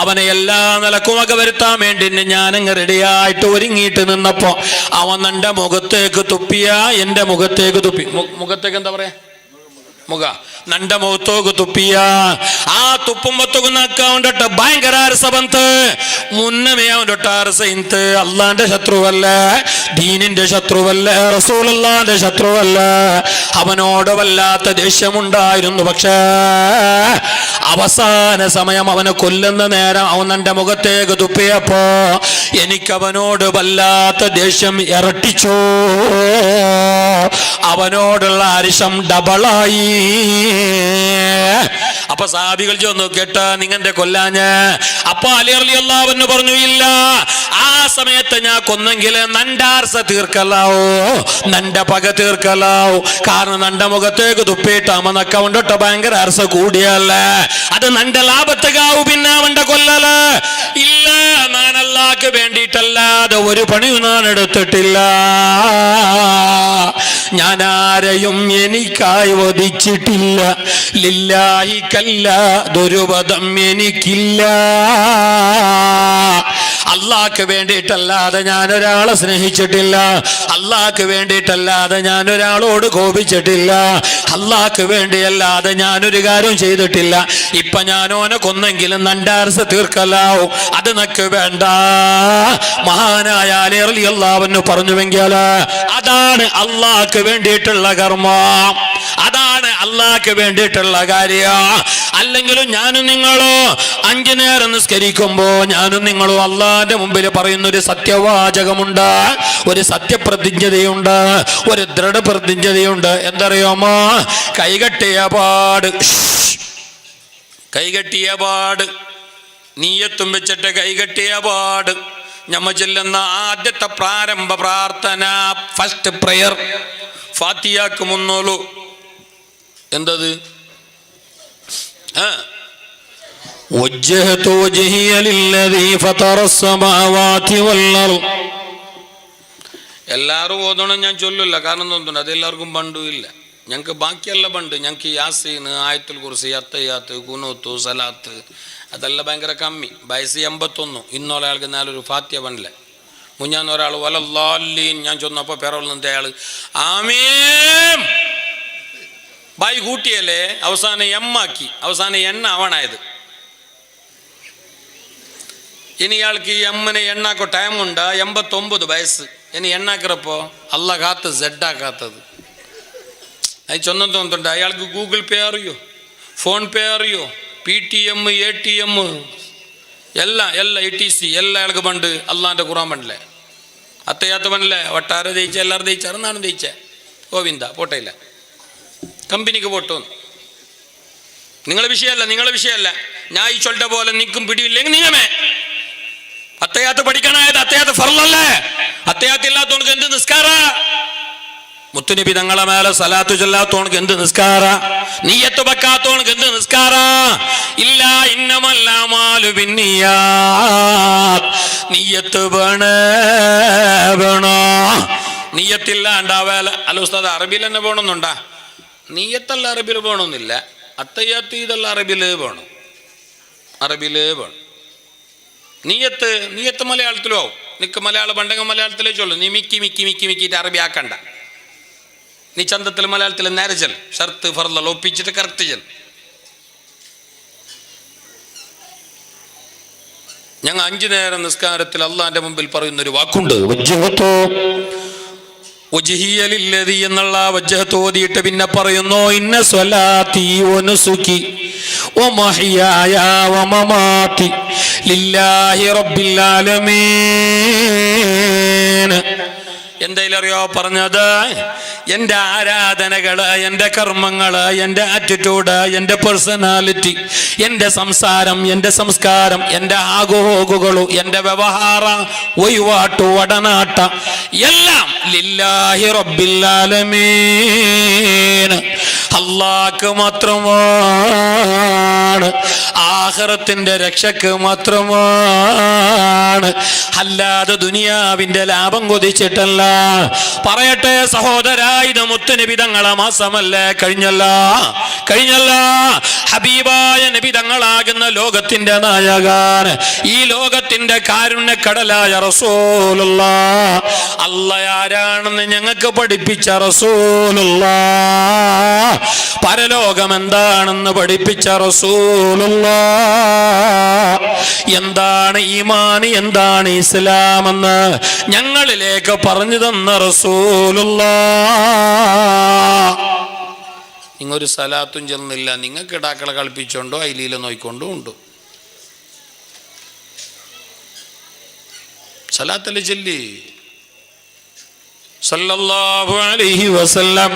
അവനെ എല്ലാ നിലക്കും വകവരുത്താൻ വേണ്ടി ഞാനങ്ങ് റെഡിയായിട്ട് ഒരുങ്ങിയിട്ട് നിന്നപ്പോ അവൻ എന്റെ മുഖത്തേക്ക് തുപ്പിയ, എന്റെ മുഖത്തേക്ക് തുപ്പി. മുഖത്തേക്ക് എന്താ പറയാ, നന്റെ മുഖത്തോക്ക് തുപ്പിയ. ആ തുപ്പുമ്പത്തൊക്കെ അവൻ്റെ ഭയങ്കര അരസ ബന്ത്. മുന്നമേ അവൻ്റെ അരസ ഇന്ത്. അള്ളാന്റെ ശത്രുവല്ല, ദീനിന്റെ ശത്രുവല്ല, റസൂലുള്ളാന്റെ ശത്രുവല്ല. അവനോട് വല്ലാത്ത ദേഷ്യമുണ്ടായിരുന്നു. പക്ഷേ അവസാന സമയം അവനെ കൊല്ലുന്ന നേരം അവൻ എൻ്റെ മുഖത്തേക്ക് തുപ്പിയപ്പോ എനിക്കവനോട് വല്ലാത്ത ദേഷ്യം ഇരട്ടിച്ചു. അവനോടുള്ള അരിശം ഡബിളായി. അപ്പൊ സഹാബികൾ ചെന്നു, കേട്ടാ നിങ്ങന്റെ കൊല്ലാഞ്ഞ്? അപ്പൊ അലി റളിയല്ലാഹു അൻഹു പറഞ്ഞു, ഇല്ല, ആ സമയത്ത് ഞാൻ കൊന്നെങ്കിൽ നണ്ടാർസ തീർക്കലാവോ, നന്റെ പക തീർക്കലാവോ. കാരണം നന്റെ മുഖത്തേക്ക് തുപ്പിയിട്ട് അവനൊക്കെ അവൻ്റെ ഭയങ്കര അർസ കൂടിയല്ലേ, അത് നന്റെ ലാഭത്തേക്കാവൂ. പിന്നെ അവന്റെ കൊല്ലല് ഇല്ല, ഞാൻ അല്ലാഹ്ക്ക് വേണ്ടിയിട്ടല്ലാതെ ഒരു പണിയും ഞാൻ എടുത്തിട്ടില്ല. ഞാൻ ആരെയും എനിക്കായി വധിച്ചിട്ടില്ല. ലില്ലാഹി കല്ല, ദുരുപദം എനിക്കില്ല. അള്ളാഹ്ക്ക് വേണ്ടിയിട്ടല്ലാതെ ഞാൻ ഒരാളെ സ്നേഹിച്ചിട്ടില്ല. അള്ളാഹ്ക്ക് വേണ്ടിയിട്ടല്ലാതെ ഞാൻ ഒരാളോട് കോപിച്ചിട്ടില്ല. അള്ളാഹ്ക്ക് വേണ്ടിയല്ലാതെ ഞാനൊരു കാര്യം ചെയ്തിട്ടില്ല. ഇപ്പൊ ഞാനോനെ കൊന്നെങ്കിലും നണ്ടാർസ് തീർക്കലാവും, അത് നക്ക് വേണ്ട. മഹാനായ അലി റളിയല്ലാഹു അൻഹു പറഞ്ഞുവെങ്കിൽ അതാണ് അള്ളാഹ്ക്ക് വേണ്ടിയിട്ടുള്ള കർമ്മം, അതാണ് അള്ളാഹ്ക്ക് വേണ്ടിയിട്ടുള്ള കാര്യം. അല്ലെങ്കിലും ഞാനും നിങ്ങളോ 5 നേരം നിസ്കരിക്കുമ്പോ ഞാനും നിങ്ങളോ അള്ളാന്റെ മുമ്പിൽ പറയുന്ന ഒരു സത്യവാചകമുണ്ട്, ഒരു സത്യപ്രതിജ്ഞതയുണ്ട്, ഒരു ദൃഢപ്രതിജ്ഞതയുണ്ട്. എന്തറിയാമോ? കൈകെട്ടിയ പാട് നീയത്തും വെച്ചിട്ട് കൈകെട്ടിയ പാട് ഞമ്മ ചെല്ലുന്ന ആദ്യത്തെ പ്രാരംഭ പ്രാർത്ഥന, ഫസ്റ്റ് പ്രയർ, ഫാത്തിഹക്ക് മുന്നോളൂ. എന്തത്? വജ്ജഹതു വജ്ഹിയ ലില്ലദീ ഫതറസ്സമാവാതി വല്ലർദ്. എല്ലാവരും ഓതണം, ഞാൻ ചൊല്ലില്ല. കാരണം എന്തുണ്ട്, അതെല്ലാവർക്കും പണ്ടും ഇല്ല. ഞങ്ങൾക്ക് ബാക്കിയെല്ലാം ഉണ്ട്. ഞങ്ങൾക്ക് യാസീൻ, ആയത്തുൽ കുർസി, അത്തയ്യാത്ത്, കുനൂത്ത്, സലാത്ത് അതെല്ലാം ഭയങ്കര കമ്മി. വയസ്സ് 81. ഇന്നൊരാൾക്ക് നാലൊരു ഫാത്തിയ പണില്ല. മുഞ്ഞാന്ന് ഒരാൾ വലല്ലാലീൻ ഞാൻ ചൊന്നപ്പോൾ പേറൊള്ളുന്ന അയാൾ ആമീൻ ബായി കൂട്ടിയല്ലേ അവസാനം എമ്മാക്കി, അവസാനം എണ്ണ അവണായത്. ഇനി ഇയാൾക്ക് ഈ എമ്മനെ എണ്ണാക്കോ ടൈമുണ്ട്. 89 വയസ്സ്. ഇനി എണ്ണാക്കിറപ്പോ അല്ല കാത്ത് സെഡാക്കാത്തത് അത് ചൊന്നത്തോന്നുണ്ട്. അയാൾക്ക് ഗൂഗിൾ പേ അറിയോ, ഫോൺ പേ അറിയോ, PTM, ATM എല്ലാം ETC എല്ലാം അയാൾക്ക് പണ്ട് അള്ളാൻ്റെ ഖുറാൻ പണ്ടില്ലേ, അത്തയ്യാത്ത പണില്ലേ, വട്ടാറ് ജയിച്ച എല്ലാവരും ജയിച്ചാറ്, നാനും ജയിച്ച ഗോവിന്ദ പോട്ടയില്ല, കമ്പനിക്ക് പോട്ടോന്ന്. നിങ്ങളെ വിഷയമല്ല. ഞാൻ ഈ ചൊല്ലിട്ട പോലെ നിൽക്കും പിടിയില്ലെങ്കിൽ നിയമേ. അത്തയ്യാത്ത് പഠിക്കണായത് അത്തയ്യാത്ത് ഫർളല്ലേ. അത്തയ്യാത്ത് ഇല്ലാത്തോണക്ക് എന്ത് നിസ്കാര? മുത്തുനബി തങ്ങളെ മേലെ സലാത്തു ചൊല്ലാത്തോണക്ക് എന്ത് നിസ്കാര? നീയത്ത് വെക്കാത്തോണക്ക് എന്ത് നിസ്കാര? ഇല്ല ഇന്നമല്ലാമാലു ബിന്നിയാത്ത്. നീയത്ത് വേണോ? നീയത്തില്ലാണ്ടാവേല. അല്ല ഉസ്താദ് അറബിയിൽ തന്നെ വേണമെന്നുണ്ടാ? നീയത്തല്ല അറബിയിൽ വേണമെന്നില്ല. അത്തയ്യാത്ത് ഇതല്ല അറബിയിൽ വേണം. നീയത്ത് മലയാളത്തിലും ആവും. നിക്ക് മലയാളം പണ്ടെങ്കിൽ മലയാളത്തിലേ ചൊല്ലു. നീ മിക്കിയിട്ട് അറബി ആക്കണ്ട. നീ ചന്തത്തിൽ മലയാളത്തിൽ നേരെ ചെൽ, ഷർത്ത് ഫർള ഒപ്പിച്ചിട്ട് കറക്റ്റ് ചെൽ. ഞങ്ങൾ 5 നേരം നിസ്കാരത്തിൽ അള്ളാന്റെ മുമ്പിൽ പറയുന്നൊരു വാക്കുണ്ട്, എന്നുള്ള വജ്ഹത്ത് ഓതിയിട്ട് പിന്നെ പറയുന്നു, ഇന്ന സ്വലാത്തി വനുസുകി വമഹ്യായ വമമാതി ലില്ലാഹി റബ്ബിൽ ആലമീൻ. എന്തേലറിയോ പറഞ്ഞത്? എൻ്റെ ആരാധനകള്, എൻ്റെ കർമ്മങ്ങള്, എൻ്റെ ആറ്റിറ്റ്യൂഡ്, എൻ്റെ പേഴ്സണാലിറ്റി, എൻ്റെ സംസാരം, എൻ്റെ സംസ്കാരം, എൻ്റെ ആഗോഹോകുകളു, എൻ്റെ വ്യവഹാര ഒയ്വാട്ടു വടനാട്ട എല്ലാം ലില്ലാഹി റബ്ബിൽ ആലമീൻ, അല്ലാഹ്ക്ക് മാത്രമാണ്, ആഖിറത്തിന്റെ രക്ഷക്ക് മാത്രമാണ്, അല്ലാതെ ദുനിയാവിന്റെ ലാഭം കൊതിച്ചിട്ടല്ല. പറയട്ടെ സഹോദരാ, ഇത് മുത്തുനബി തങ്ങളെ മാസമല്ലേ? കഴിഞ്ഞല്ല. ഹബീബായ നബി തങ്ങളാകുന്ന ലോകത്തിന്റെ നായകൻ, ഈ ലോകത്തിന്റെ കാരുണ്യക്കടലായ റസൂലുള്ളാഹ്, അല്ലാഹ് ആരാണെന്ന് ഞങ്ങൾക്ക് പഠിപ്പിച്ച റസൂലുള്ളാഹ്, പരലോകം എന്താണെന്ന് പഠിപ്പിച്ച റസൂലുള്ളാഹ്, എന്താണ് ഈമാൻ, എന്താണ് ഇസ്ലാം എന്ന് ഞങ്ങളിലേക്ക് പറഞ്ഞു തന്ന റസൂലുള്ളാഹ്. നിങ്ങൊരു സലാത്തും ചെന്നില്ല, നിങ്ങൾക്ക് ഇടാക്കളെ കളിപ്പിച്ചോണ്ടോ അയിലീല നോയിക്കൊണ്ടോ ഉണ്ട്. സലാത്തല്ലേ ചൊല്ലി സല്ലല്ലാഹു അലൈഹി വസല്ലം.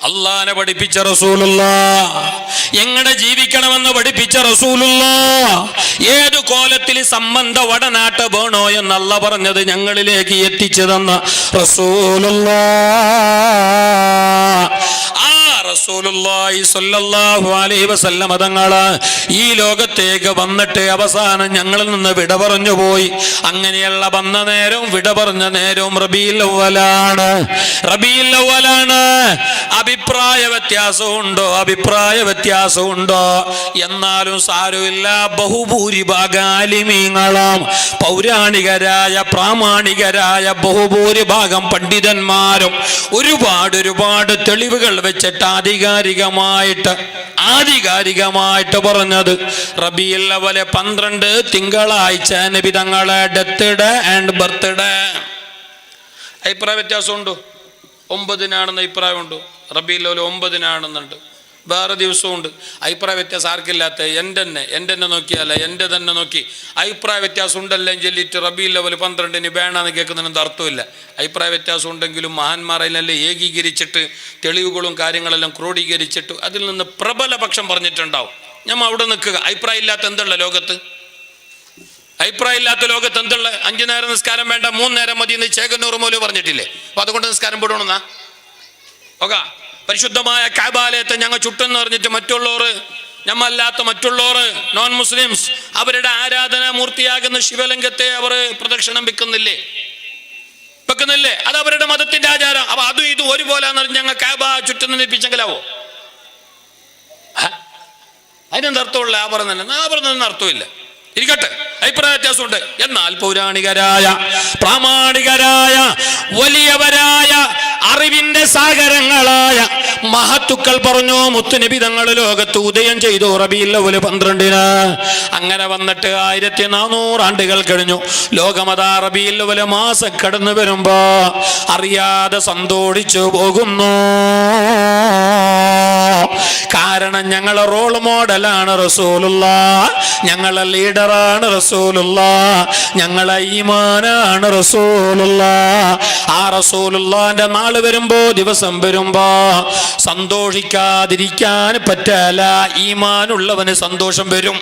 അള്ളാനെ പഠിപ്പിച്ച റസൂലുള്ളാഹ്, എങ്ങനെ ജീവിക്കണമെന്ന് പഠിപ്പിച്ച റസൂലുള്ളാഹ്, ഏതു കോലത്തിൽ സംബന്ധ വടനാട്ട വേണോ എന്ന് അല്ലാഹ് പറഞ്ഞത് ഞങ്ങളിലേക്ക് എത്തിച്ചു തന്ന റസൂലുള്ളാഹ്. ആ റസൂലുള്ളാഹി സ്വല്ലല്ലാഹു അലൈഹി വസല്ലം തങ്ങള് ഈ ലോകത്തേക്ക് വന്നിട്ട് അവസാനം ഞങ്ങളിൽ നിന്ന് വിട പറഞ്ഞു പോയി. അങ്ങനെയുള്ള വന്ന നേരവും വിട പറഞ്ഞ നേരവും റബീഉൽ അവ്വലാണ്. അഭിപ്രായ വ്യത്യാസമുണ്ടോ? എന്നാലും സാരമില്ല. ബഹുഭൂരിഭാഗം ആലിമീങ്ങളും പൗരാണികരായ പ്രാമാണികരായ ബഹുഭൂരിഭാഗം പണ്ഡിതന്മാരും ഒരുപാട് തെളിവുകൾ വെച്ചിട്ട് ആധികാരികമായിട്ട് പറഞ്ഞത് റബീഉൽ അവ്വൽ 12 തിങ്കളാഴ്ച നബി തങ്ങളെ death day and birth day. അഭിപ്രായ വ്യത്യാസമുണ്ടോ? 9-നാണെന്ന് അഭിപ്രായമുണ്ടോ? റബീഉൽ അവ്വൽ 9-നാണെന്നുണ്ട്. വേറെ ദിവസമുണ്ട്. അഭിപ്രായ വ്യത്യാസം ആർക്കില്ലാത്ത എൻ്റെ തന്നെ നോക്കിയല്ല, എൻ്റെ തന്നെ നോക്കി അഭിപ്രായ വ്യത്യാസം ഉണ്ടല്ലേ ചൊല്ലിയിട്ട് റബീഉൽ അവ്വൽ 12-ന് വേണമെന്ന് കേൾക്കുന്നതിനൊന്നും അർത്ഥമില്ല. അഭിപ്രായ വ്യത്യാസം ഉണ്ടെങ്കിലും മഹാന്മാരെല്ലാം ഏകീകരിച്ചിട്ട് തെളിവുകളും കാര്യങ്ങളെല്ലാം ക്രോഡീകരിച്ചിട്ട് അതിൽ നിന്ന് പ്രബല പക്ഷം പറഞ്ഞിട്ടുണ്ടാവും. ഞമ്മ അവിടെ നിൽക്കുക. അഭിപ്രായം ഇല്ലാത്ത എന്തുള്ള ലോകത്ത്? അഭിപ്രായം ഇല്ലാത്ത ലോകത്ത് എന്തുള്ള? 5 നേരം നിസ്കാരം വേണ്ട, 3 നേരം മതി എന്ന് ചേകന്നൂർ മൗലവി പറഞ്ഞിട്ടില്ലേ? അപ്പൊ അതുകൊണ്ട് നിസ്കാരം വിടണമെന്നാ? ഓക്കെ, പരിശുദ്ധമായ കഅബാലയത്തെ ഞങ്ങൾ ചുട്ടെന്ന് പറഞ്ഞിട്ട് ഞമ്മല്ലാത്ത മറ്റുള്ളവർ നോൺ മുസ്ലിംസ് അവരുടെ ആരാധനാ മൂർത്തിയാകുന്ന ശിവലിംഗത്തെ അവർ പ്രദക്ഷിണം വെക്കുന്നില്ലേ? ഇപ്പൊ വെക്കുന്നില്ലേ? അത് അവരുടെ മതത്തിന്റെ ആചാരം. അപ്പൊ അതും ഇതും ഒരുപോലെ ഞങ്ങൾ കാബ ചുറ്റും നിന്നിപ്പിച്ചെങ്കിലാവോ? അതിനെന്ത് അർത്ഥമുള്ള? ആ പറഞ്ഞതിന് അർത്ഥമില്ല. ഇരിക്കട്ടെ, അഭിപ്രായ വ്യത്യാസമുണ്ട്. എന്നാൽ പൗരാണികരായ പ്രാമാണികരായ വലിയവരായ അറിവിന്റെ സാഗരങ്ങളായ മഹത്തുക്കൾ പറഞ്ഞു, മുത്തുനബി തങ്ങൾ ലോകത്ത് ഉദയം ചെയ്തു റബീഉൽ അവ്വൽ 12-ന്. അങ്ങനെ വന്നിട്ട് 1400 ആണ്ടുകൾ കഴിഞ്ഞു. ലോകമതാ റബീഉൽ അവ്വൽ മാസം കടന്നു വരുമ്പോ അറിയാതെ സന്തോഷിച്ചു പോകുന്നു. കാരണം ഞങ്ങളെ റോൾ മോഡലാണ് റസൂലുള്ളാഹ്, ഞങ്ങളെ ലീഡറാണ് റസൂലുള്ളാഹ്, ഞങ്ങളെ ഈമാനാണ് റസൂലുള്ളാഹ്. ആ റസൂലുള്ളാഹിന്റെ നാള് വരുമ്പോ, ദിവസം വരുമ്പോ സന്തോഷിക്കാതിരിക്കാൻ പറ്റില്ല. ഈമാനുള്ളവന് സന്തോഷം വരും.